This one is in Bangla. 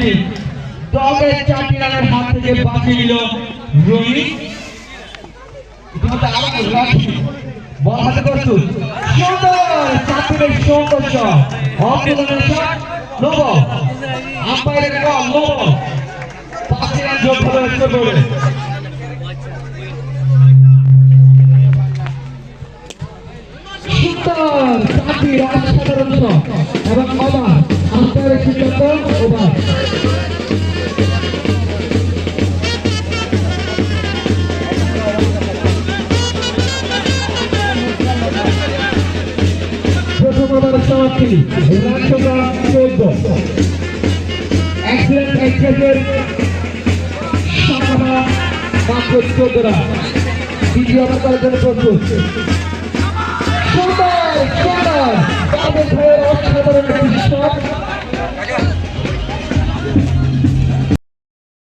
বলটি দলের 4টি রানের হাত থেকে বাঁচিয়ে নিল রনি। ইতিমধ্যে আবার রাখি বল হাতে প্রস্তুত, সুন্দর চাপিলের সৌন্দর্য অপ্রদানের শট, নো বল, আম্পায়ারের বল, নো বল, 5 রান যোগ হলো স্কোর বোর্ডে। সুন্দর চাপির অসাধারণ শট এবং ওভার, আম্পায়ারের সিদ্ধান্ত ওভার। প্রথম ওভারের সমাপ্তি, রান সংখ্যা 14। এক্সিলেন্ট এক্সপ্রেসের সংখ্যা মাত্র 14 রান। দ্বিতীয় ওভার করার জন্য প্রস্তুত, সুন্দর সুন্দর তাদের ভাইয়ের অসাধারণ একটি শট